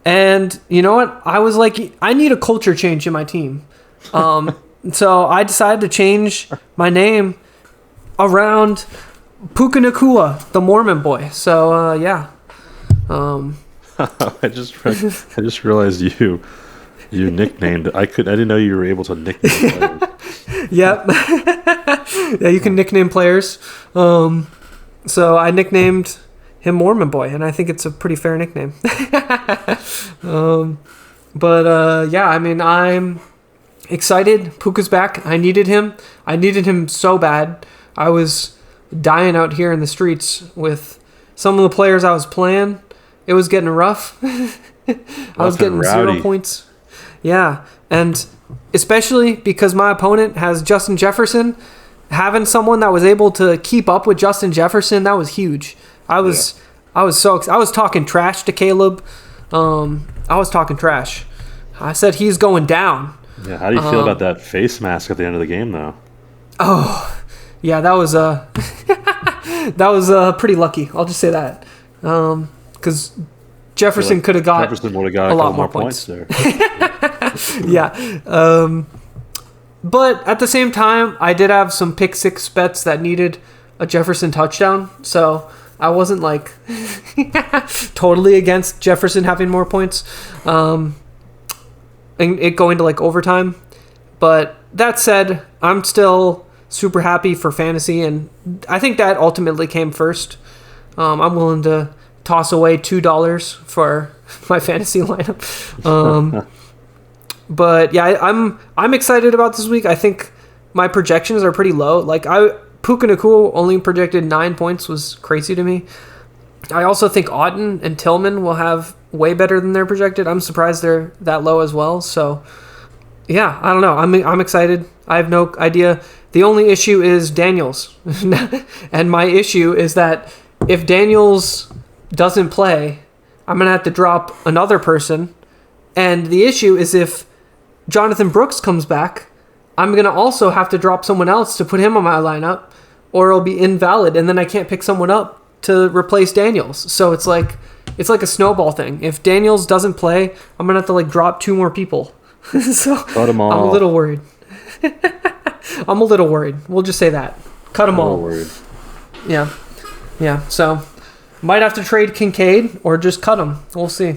And you know what? I was like, I need a culture change in my team. So I decided to change my name around Puka Nakua, the Mormon boy. So, yeah. I just realized you nicknamed. I didn't know you were able to nickname players. Yep. Yeah, you can nickname players. So I nicknamed him Mormon Boy, and I think it's a pretty fair nickname. Yeah, I mean, I'm excited. Puka's back. I needed him so bad. I was dying out here in the streets with some of the players I was playing. It was getting rough. I was getting rowdy. 0 points. Yeah, and especially because my opponent has Justin Jefferson. Having someone that was able to keep up with Justin Jefferson, that was huge. I was so excited. I was talking trash to Caleb. I was talking trash. I said he's going down. Yeah, how do you feel about that face mask at the end of the game, though? Oh, yeah, that was pretty lucky. I'll just say that, because Jefferson could have got a lot more points there. Yeah. But at the same time, I did have some pick six bets that needed a Jefferson touchdown, so I wasn't totally against Jefferson having more points. and it going to like overtime. But that said, I'm still super happy for fantasy, and I think that ultimately came first. I'm willing to toss away $2 for my fantasy lineup. But yeah, I'm excited about this week. I think my projections are pretty low. Like Puka Nacua only projected 9 points was crazy to me. I also think Auden and Tillman will have way better than they're projected. I'm surprised they're that low as well. So yeah, I don't know. I'm excited. I have no idea. The only issue is Daniels. And my issue is that if Daniels doesn't play, I'm going to have to drop another person. And the issue is if Jonathan Brooks comes back, I'm going to also have to drop someone else to put him on my lineup, or it'll be invalid, and then I can't pick someone up to replace Daniels. So it's like a snowball thing. If Daniels doesn't play, I'm going to have to like drop 2 more people. So cut them all. I'm a little worried. I'm a little worried. We'll just say that. Cut them all. Worried. Yeah. Yeah. So might have to trade Kincaid or just cut him. We'll see.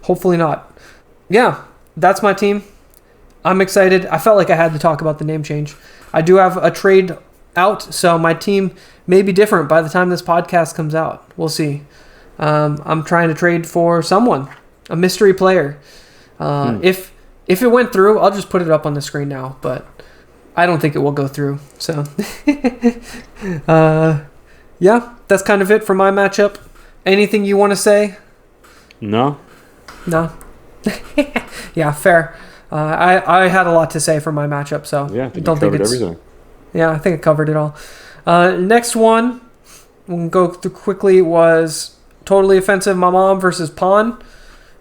Hopefully not. Yeah. That's my team. I'm excited. I felt like I had to talk about the name change. I do have a trade out, so my team may be different by the time this podcast comes out. We'll see. I'm trying to trade for someone, a mystery player. If it went through, I'll just put it up on the screen now, but I don't think it will go through. So, yeah, that's kind of it for my matchup. Anything you want to say? No. Yeah, fair. I had a lot to say for my matchup, so yeah, I don't think it's everything. Yeah, I think I covered it all. Next one we'll go through quickly was Totally Offensive My Mom versus Pawn,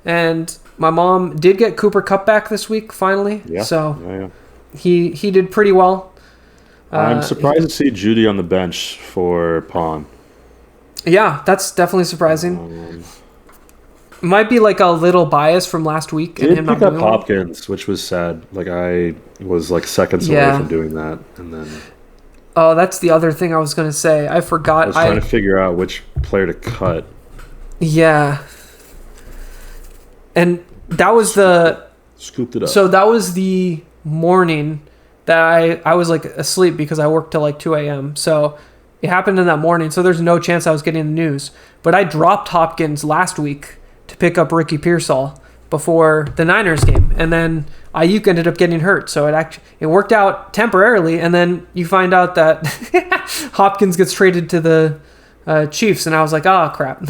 and my mom did get Cooper Kupp back this week finally. Yeah. So he did pretty well. I'm surprised to see Judy on the bench for Pawn. Yeah, that's definitely surprising. Might be like a little bias from last week. Did him pick up Hopkins, which was sad. Like I was like seconds away from doing that, and then. Oh, that's the other thing I was gonna say. I forgot. I was trying to figure out which player to cut. Yeah. And that was scooped it up. So that was the morning that I was like asleep because I worked till like 2 a.m. So it happened in that morning. So there's no chance I was getting the news. But I dropped Hopkins last week to pick up Ricky Pearsall before the Niners game, and then Ayuk ended up getting hurt. So it worked out temporarily, and then you find out that Hopkins gets traded to the Chiefs, and I was like, oh crap.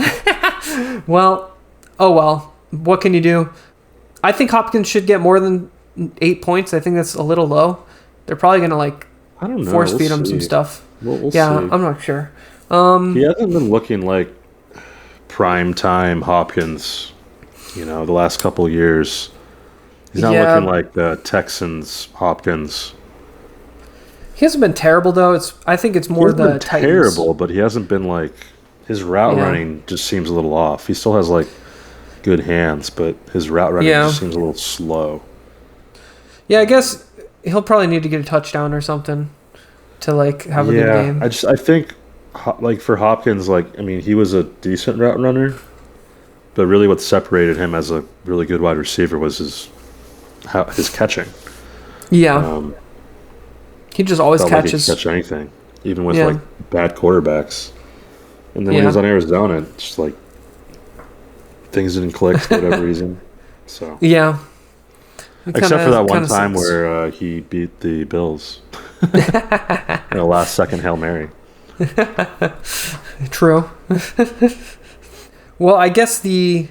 Well, what can you do? I think Hopkins should get more than 8 points. I think that's a little low. They're probably gonna I don't know. force feed him some stuff. We'll yeah, see. I'm not sure. He hasn't been looking like prime time Hopkins, the last couple of years. He's not looking like the Texans Hopkins. He hasn't been terrible though. I think it's more the Titans. Terrible, but he hasn't been like his route running just seems a little off. He still has like good hands, but his route running just seems a little slow. Yeah, I guess he'll probably need to get a touchdown or something to like have a good game. I think like for Hopkins, he was a decent route runner, but really what separated him as a really good wide receiver was his catching. Yeah. He just always catches. He could catch anything, even with like bad quarterbacks. And then when he was on Arizona, it's just like things didn't click for whatever reason. So except for that one time where he beat the Bills in a last-second Hail Mary. True. Well, I guess the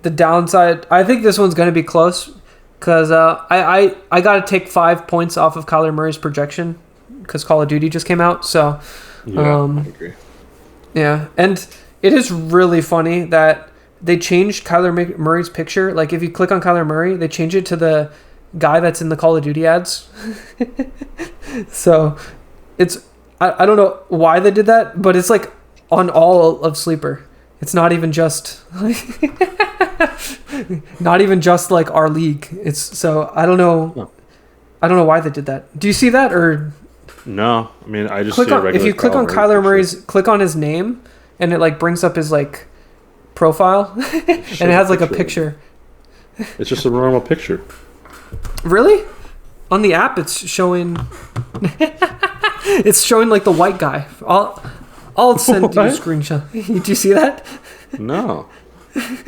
downside, I think this one's going to be close because I got to take 5 points off of Kyler Murray's projection because Call of Duty just came out. So, I agree. Yeah, and it is really funny that they changed Kyler Murray's picture. Like, if you click on Kyler Murray, they change it to the guy that's in the Call of Duty ads. So, it's... I don't know why they did that, but it's, like, on all of Sleeper. It's not even just... not even just, like, our league. It's... So, I don't know... No. I don't know why they did that. Do you see that, or... No. I mean, I just see a regular... If you click on Kyler Murray's... Click on his name, and it, like, brings up his, like... profile and it has like a picture. It's just a normal picture. Really? On the app, it's showing. It's showing like the white guy. I'll send you a screenshot. Did you see that? No. Send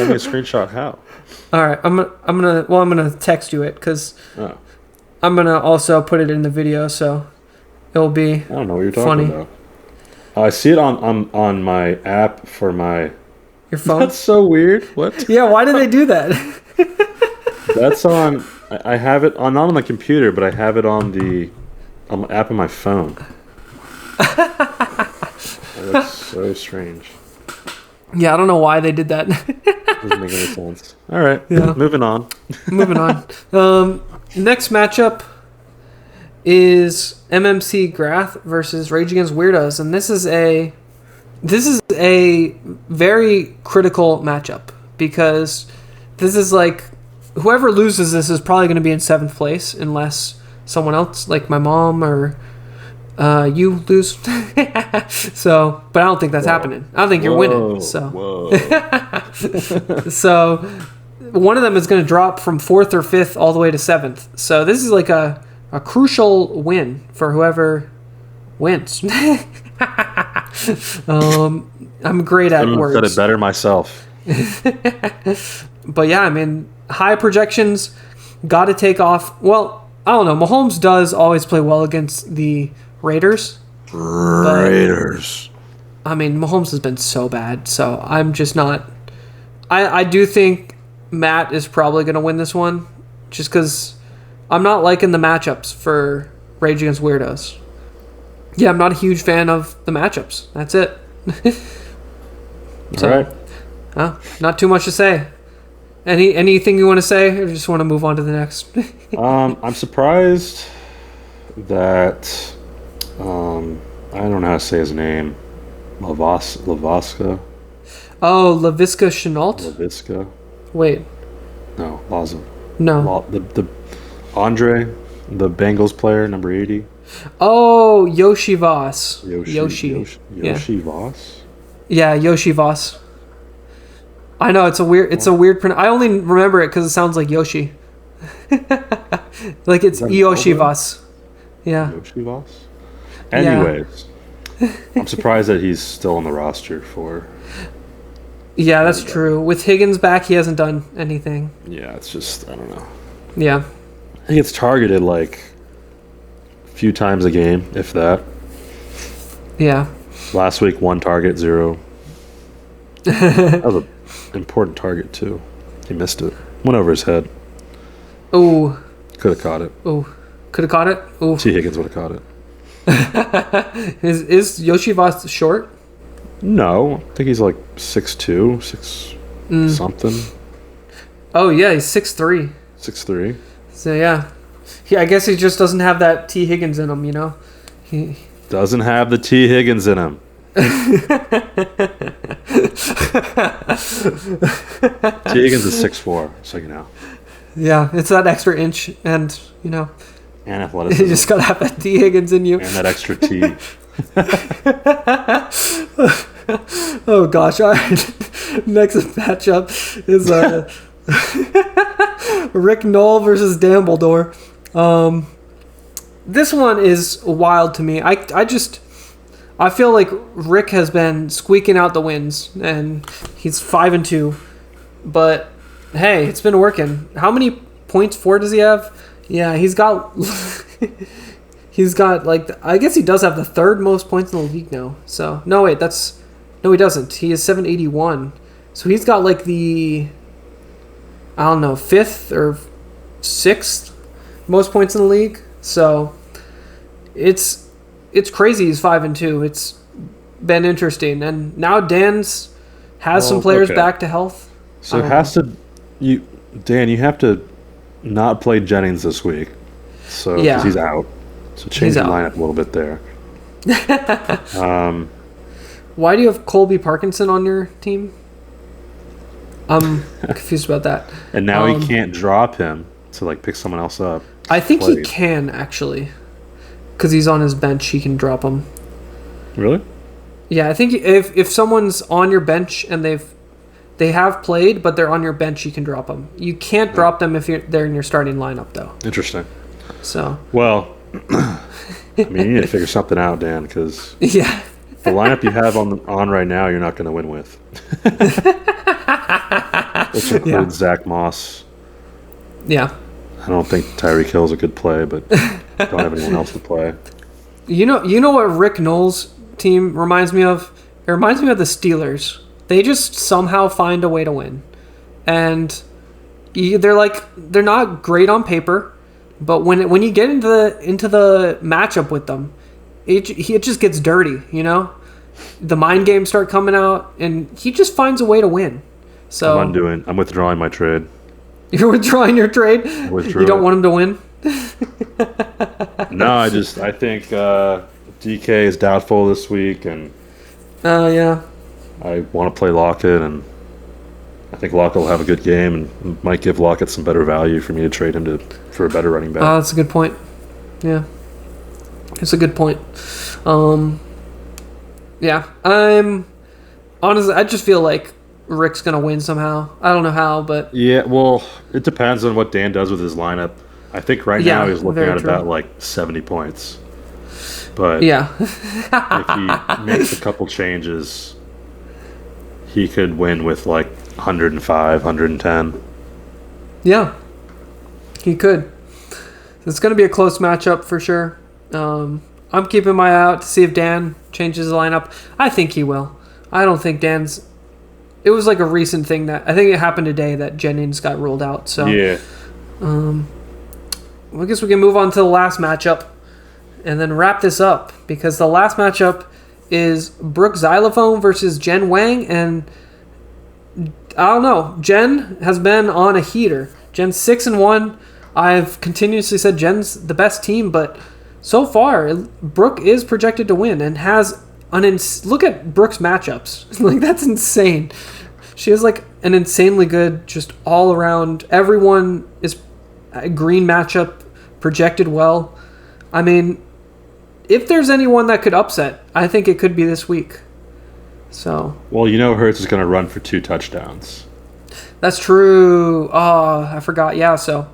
me a screenshot. How? All right, I'm gonna text you it because I'm gonna also put it in the video, so it'll be. I don't know what you're talking about. I see it on my app for my. Your phone? That's so weird. What? Yeah, why did they do that? That's on. I have it on, not on the computer, but I have it on the app on my phone. That's so strange. Yeah, I don't know why they did that. Doesn't make any sense. All right, moving on. Moving on. Next matchup is MMC Grath versus RageAgainstWeirdos, and this is a very critical matchup because this is like whoever loses this is probably going to be in 7th place unless someone else, like my mom or you, lose. So, but I don't think that's happening. I don't think you're winning. So, so one of them is going to drop from 4th or 5th all the way to 7th. So this is like a crucial win for whoever wins. I'm great at words. Said it better myself. But yeah, I mean, high projections, got to take off. Well, I don't know. Mahomes does always play well against the Raiders. Raiders. I mean, Mahomes has been so bad, so I'm just not. I do think Matt is probably going to win this one, just because I'm not liking the matchups for RageAgainstWeirdos. Yeah, I'm not a huge fan of the matchups. That's it. So, all right. Not too much to say. Anything you want to say, or just want to move on to the next? I'm surprised that I don't know how to say his name. Lavaska. Oh, Laviska Chenault? Laviska. Wait. No, Laza. No. The Andre, the Bengals player, number 80. Oh, Yoshi Voss. Yoshi Voss? Yeah, Yoshi Voss. I know, it's a weird I only remember it because it sounds like Yoshi. Like it's Yoshi Voss. Yeah. Yoshi Voss? Anyways, I'm surprised that he's still on the roster for... Yeah, that's true. With Higgins back, he hasn't done anything. Yeah, it's just, I don't know. Yeah. He gets targeted like a few times a game, if that. Yeah. Last week, 1 target, 0. That was an important target, too. He missed it. Went over his head. Oh. Could have caught it. Oh. Could have caught it? Oh. T. Higgins would have caught it. Is Yoshi Voss short? No. I think he's like 6'2", 6 something. Oh, yeah, he's 6'3". 6'3". So, yeah. I guess he just doesn't have that T. Higgins in him, you know? He doesn't have the T. Higgins in him. T. Higgins is 6'4", so you know. Yeah, it's that extra inch and, you know. And athleticism. You just gotta have that T. Higgins in you. And that extra T. Oh, gosh. All right. Next matchup is RickNolle versus Danbledore. This one is wild to me. I feel like Rick has been squeaking out the wins, and he's 5-2. But hey, it's been working. How many points for does he have? Yeah, he's got like, I guess he does have the 3rd most points in the league now. So no, wait, no, he doesn't. He is 781. So he's got like the, I don't know, 5th or 6th most points in the league. So it's crazy. He's 5-2. It's been interesting, and now Dan's has some players back to health. So it has to, Dan, you have to not play Jennings this week. So 'cause he's out. So change the lineup a little bit there. Why do you have Colby Parkinson on your team? I'm confused about that. And now he can't drop him to like pick someone else up. I think he can actually, because he's on his bench. He can drop him. Really? Yeah, I think if someone's on your bench and they've They have played, but they're on your bench. You can drop them. You can't drop them if they're in your starting lineup, though. Interesting. So. Well, I mean, you need to figure something out, Dan, because yeah, the lineup you have on right now, you're not going to win with. Which includes Zach Moss. Yeah. I don't think Tyreek Hill's a good play, but don't have anyone else to play. You know what RickNolle's team reminds me of? It reminds me of the Steelers. They just somehow find a way to win, and they're not great on paper, but when you get into the matchup with them, it just gets dirty. You know, the mind games start coming out, and he just finds a way to win. So I'm withdrawing my trade. You're withdrawing your trade? You don't want him to win? No, I think DK is doubtful this week, and yeah. I want to play Lockett, and I think Lockett will have a good game and might give Lockett some better value for me to trade him for a better running back. That's a good point. Yeah. It's a good point. Yeah. Honestly, I just feel like Rick's going to win somehow. I don't know how, but... Yeah, well, it depends on what Dan does with his lineup. I think now he's looking at about like 70 points. But yeah. if he makes a couple changes, he could win with like 105, 110. Yeah, he could. It's going to be a close matchup for sure. I'm keeping my eye out to see if Dan changes the lineup. I think he will. I don't think Dan's... It was like a recent thing that... I think it happened today that Jennings got ruled out. So yeah. I guess we can move on to the last matchup and then wrap this up, because the last matchup is Brookezylaphone versus JennWeng, and I don't know. Jen has been on a heater. Jen's 6-1. I've continuously said Jen's the best team, but so far Brooke is projected to win and has look at Brooke's matchups. Like, that's insane. She has like an insanely good, just all around. Everyone is a green matchup, projected well. I mean, if there's anyone that could upset, I think it could be this week. So. Well, Hurts is going to run for 2 touchdowns. That's true. Oh, I forgot. Yeah. So,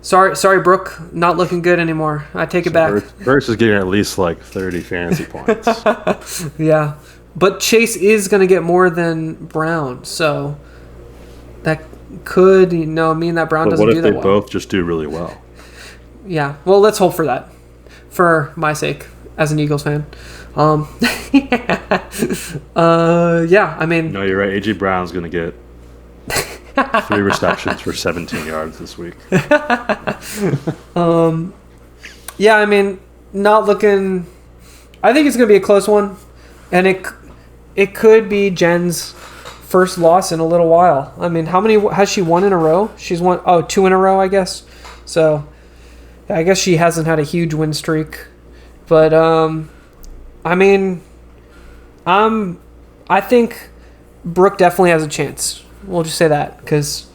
sorry, Brooke. Not looking good anymore. I take it back. Hurts is getting at least like 30 fantasy points. Yeah, but Chase is going to get more than Brown, so that could mean that Brown doesn't do that well. What if they both just do really well? Yeah. Well, let's hope for that, for my sake, as an Eagles fan. Yeah, I mean... No, you're right. A.J. Brown's going to get 3 receptions for 17 yards this week. Yeah, I mean, not looking... I think it's going to be a close one, and it could be Jen's first loss in a little while. I mean, how many has she won in a row? She's won 2 in a row, I guess. So, I guess she hasn't had a huge win streak. But, I mean, I think Brooke definitely has a chance. We'll just say that, because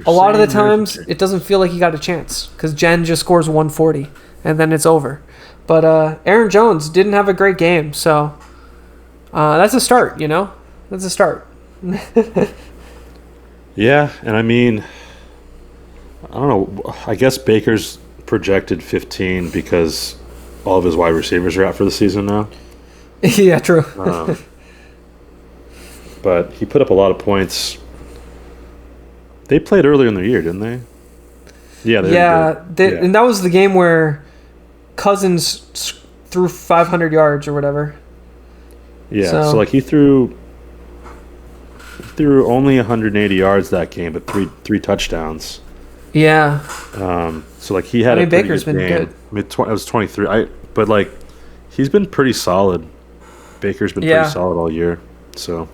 a lot of the times it doesn't feel like you got a chance, because Jen just scores 140 and then it's over. But Aaron Jones didn't have a great game, so that's a start, That's a start. Yeah, and I mean, I don't know. I guess Baker's projected 15 because all of his wide receivers are out for the season now. Yeah, true. But he put up a lot of points. They played earlier in the year, didn't they? Yeah. And that was the game where Cousins threw 500 yards or whatever. Yeah, so like he threw only 180 yards that game, but three touchdowns. Yeah. So like he had a pretty Baker's good been game. good. It was 23. But like he's been pretty solid. Baker's been pretty solid all year. So.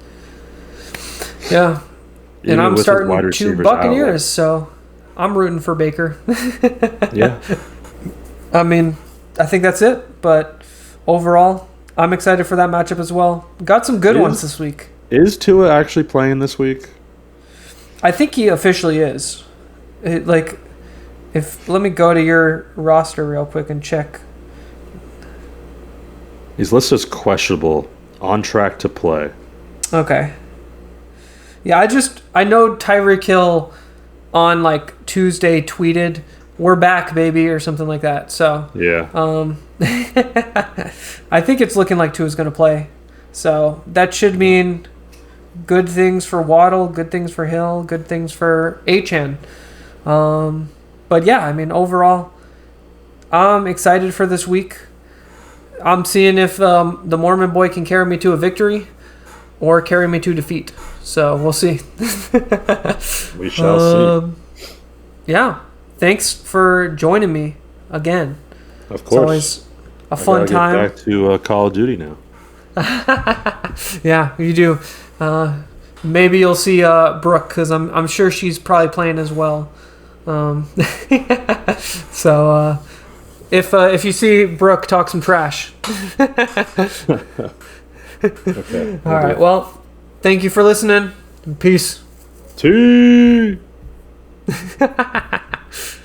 Yeah. And I'm starting 2 Buccaneers, so I'm rooting for Baker. Yeah. I mean, I think that's it. But overall, I'm excited for that matchup as well. Got some good ones this week. Is Tua actually playing this week? I think he officially is. Let me go to your roster real quick and check. He's listed as questionable, on track to play. Okay. Yeah, I know Tyreek Hill on like Tuesday tweeted, "We're back, baby," or something like that. So Yeah. I think it's looking like Tua's going to play. So that should mean good things for Waddle, good things for Hill, good things for Achane. But yeah, I mean, overall, I'm excited for this week. I'm seeing if the Mormon boy can carry me to a victory or carry me to defeat. So we'll see. We shall see. Yeah. Thanks for joining me again. Of course. It's always a fun time. Get back to Call of Duty now. Yeah, you do. Maybe you'll see Brooke, because I'm sure she's probably playing as well. So if you see Brooke, talk some trash. Okay. All right. Well, thank you for listening. Peace. Tea.